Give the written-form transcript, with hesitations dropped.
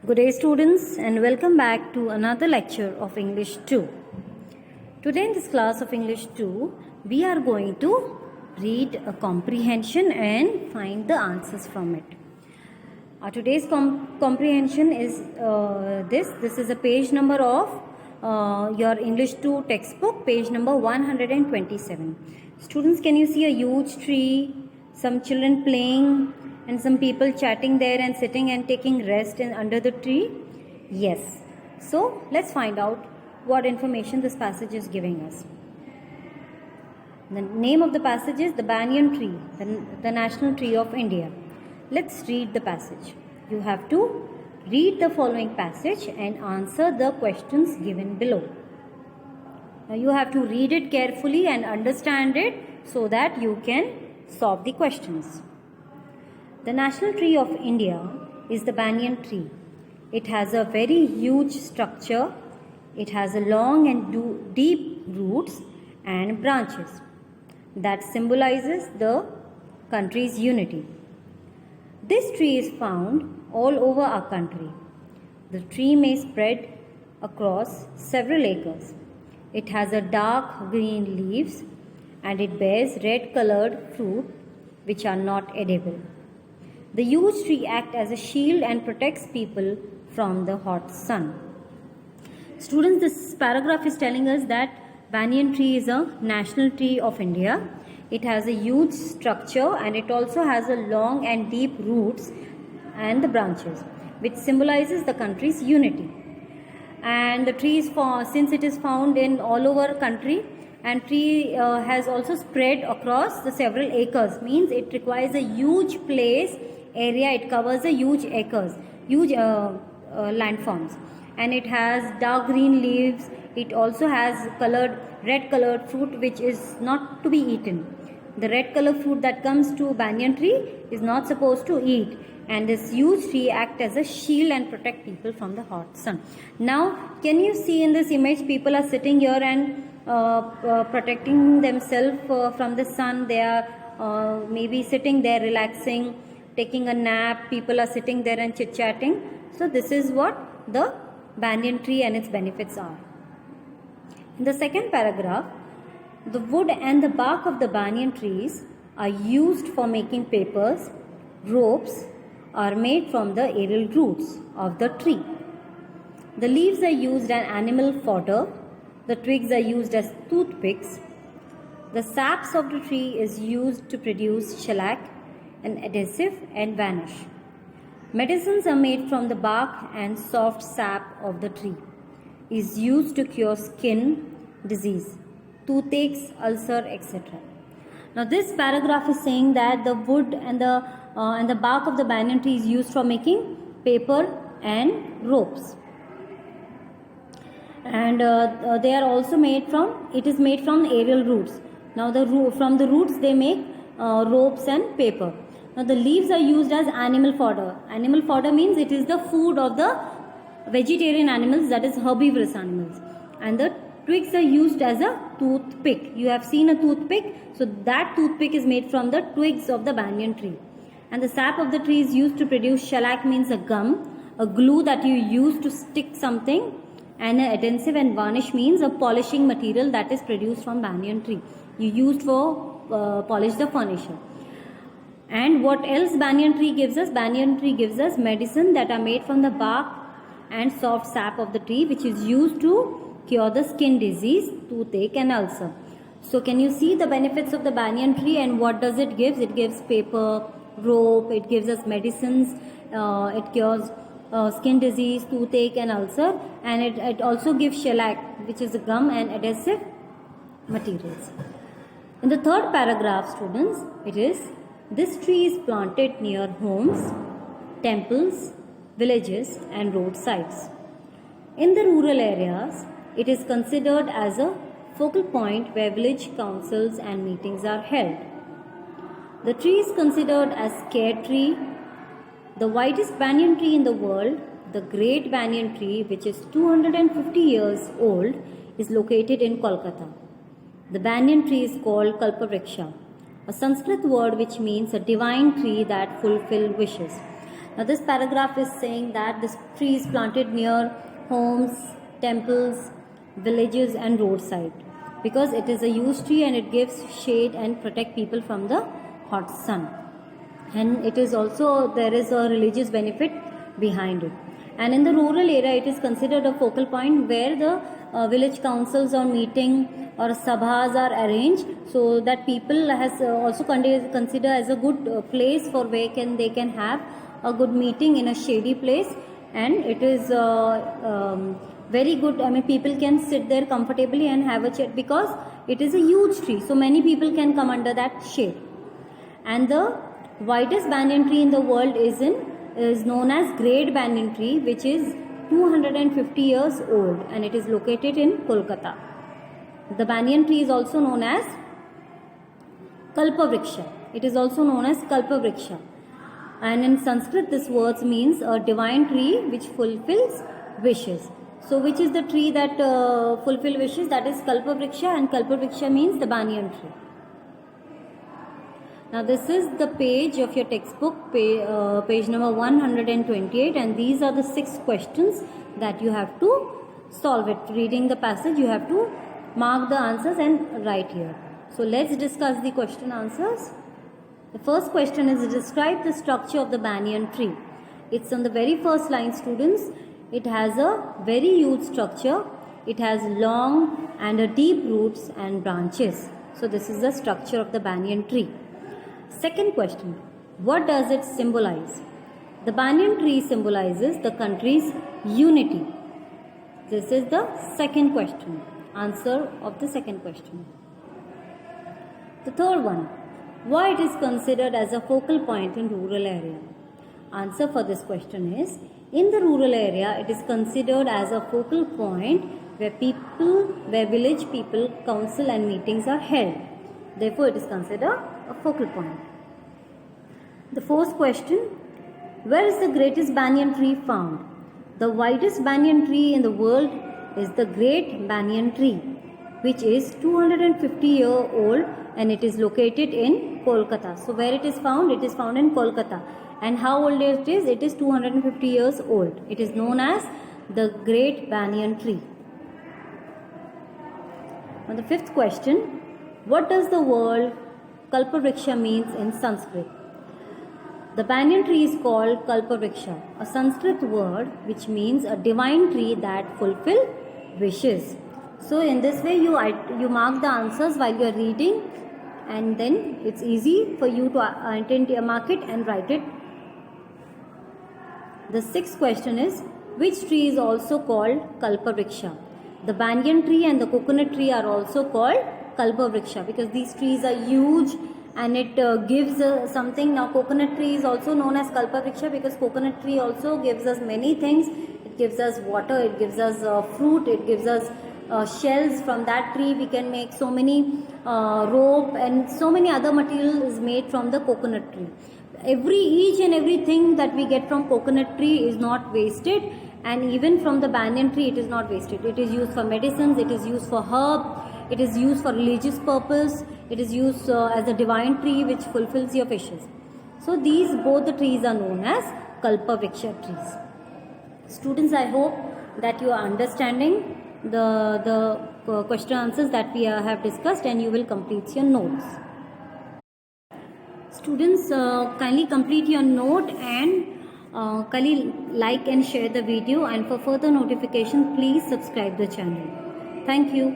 Good day students and welcome back to another lecture of English 2. Today in this class of English 2, we are going to read a comprehension and find the answers from it. Today's comprehension is this is a page number of your English 2 textbook, page number 127. Students, can you see a huge tree, some children playing and some people chatting there and sitting and taking rest under the tree? Yes. So let's find out what information this passage is giving us. The name of the passage is the banyan tree, the national tree of India. Let's read the passage. You have to read the following passage and answer the questions given below. Now you have to read it carefully and understand it so that you can solve the questions. The national tree of India is the banyan tree. It has a very huge structure. It has a long and deep roots and branches that symbolizes the country's unity. This tree is found all over our country. The tree may spread across several acres. It has a dark green leaves and it bears red colored fruit which are not edible. The huge tree acts as a shield and protects people from the hot sun. Students, this paragraph is telling us that banyan tree is a national tree of India. It has a huge structure and it also has a long and deep roots and the branches, which symbolizes the country's unity. And the tree is since it is found in all over country, and tree has also spread across the several acres, means it requires a huge place area. It covers a huge acres, huge landforms, and it has dark green leaves. It also has red colored fruit which is not to be eaten. The red color fruit that comes to banyan tree is not supposed to eat, and this huge tree acts as a shield and protect people from the hot sun. Now can you see in this image, people are sitting here and protecting themselves from the sun. They are maybe sitting there relaxing, taking a nap. People are sitting there and chit-chatting. So this is what the banyan tree and its benefits are. In the second paragraph, the wood and the bark of the banyan trees are used for making papers. Ropes are made from the aerial roots of the tree. The leaves are used as animal fodder. The twigs are used as toothpicks. The saps of the tree is used to produce shellac, an adhesive, and varnish. Medicines are made from the bark and soft sap of the tree. Is used to cure skin disease, toothaches, ulcer, etc. Now this paragraph is saying that the wood and the bark of the banyan tree is used for making paper and ropes. And they are also made from aerial roots. Now from the roots they make ropes and paper. Now the leaves are used as animal fodder. Animal fodder means it is the food of the vegetarian animals, that is herbivorous animals. And the twigs are used as a toothpick. You have seen a toothpick. So that toothpick is made from the twigs of the banyan tree. And the sap of the tree is used to produce shellac, means a gum, a glue that you use to stick something. And an adhesive and varnish means a polishing material that is produced from banyan tree. You used for polish the furniture. And what else banyan tree gives us? Banyan tree gives us medicine that are made from the bark and soft sap of the tree, which is used to cure the skin disease, toothache, and ulcer. So can you see the benefits of the banyan tree and what does it give? It gives paper, rope, it gives us medicines, it cures skin disease, toothache, and ulcer, and it also gives shellac, which is a gum, and adhesive materials. In the third paragraph, students, it is, this tree is planted near homes, temples, villages, and roadsides. In the rural areas, it is considered as a focal point where village councils and meetings are held. The tree is considered as care tree. The widest banyan tree in the world, the Great Banyan Tree, which is 250 years old, is located in Kolkata. The banyan tree is called Kalpavriksha, a Sanskrit word which means a divine tree that fulfills wishes. Now this paragraph is saying that this tree is planted near homes, temples, villages and roadside because it is a used tree and it gives shade and protect people from the hot sun. And it is also, there is a religious benefit behind it. And in the rural area, it is considered a focal point where the village councils or meeting or sabhas are arranged, so that people has also consider as a good place for where they can have a good meeting in a shady place. And it is very good. I mean, people can sit there comfortably and have a chat because it is a huge tree, so many people can come under that shade. And the widest banyan tree in the world is known as Great Banyan Tree, which is 250 years old, and it is located in Kolkata. The banyan tree is also known as Kalpavriksha. It is also known as Kalpavriksha. And in Sanskrit, this word means a divine tree which fulfills wishes. So, which is the tree that fulfill wishes? That is Kalpavriksha, and Kalpavriksha means the banyan tree. Now this is the page of your textbook, page number 128, and these are the 6 questions that you have to solve it. Reading the passage, you have to mark the answers and write here. So let's discuss the question answers. The first question is, describe the structure of the banyan tree. It's on the very first line, students. It has a very huge structure. It has long and deep roots and branches. So this is the structure of the banyan tree. Second question, what does it symbolize? The banyan tree symbolizes the country's unity. This is the second question, answer of the second question. The third one, why it is considered as a focal point in rural area? Answer for this question is, in the rural area, it is considered as a focal point where village people, council and meetings are held. Therefore, it is considered a focal point. The fourth question, where is the greatest banyan tree found? The widest banyan tree in the world is the Great Banyan Tree, which is 250-year-old, and it is located in Kolkata. So where it is found? It is found in Kolkata. And how old it is? It is 250 years old. It is known as the Great Banyan Tree. On the fifth question, what does the word Kalpavriksha means in Sanskrit? The banyan tree is called Kalpavriksha, a Sanskrit word which means a divine tree that fulfills wishes. So in this way you mark the answers while you are reading, and then it's easy for you to mark it and write it. The sixth question is, which tree is also called Kalpavriksha? The banyan tree and the coconut tree are also called Kalpavriksha because these trees are huge and it gives something. Now coconut tree is also known as Kalpavriksha because coconut tree also gives us many things. It gives us water, it gives us fruit, it gives us shells. From that tree we can make so many rope, and so many other material is made from the coconut tree. Each and everything that we get from coconut tree is not wasted, and even from the banyan tree it is not wasted. It is used for medicines, it is used for herb, it is used for religious purpose, it is used as a divine tree which fulfills your wishes. So these both the trees are known as Kalpavriksha trees. Students, I hope that you are understanding the question answers that we have discussed, and you will complete your notes. Students, kindly complete your note and kindly like and share the video, and for further notification please subscribe the channel. Thank you.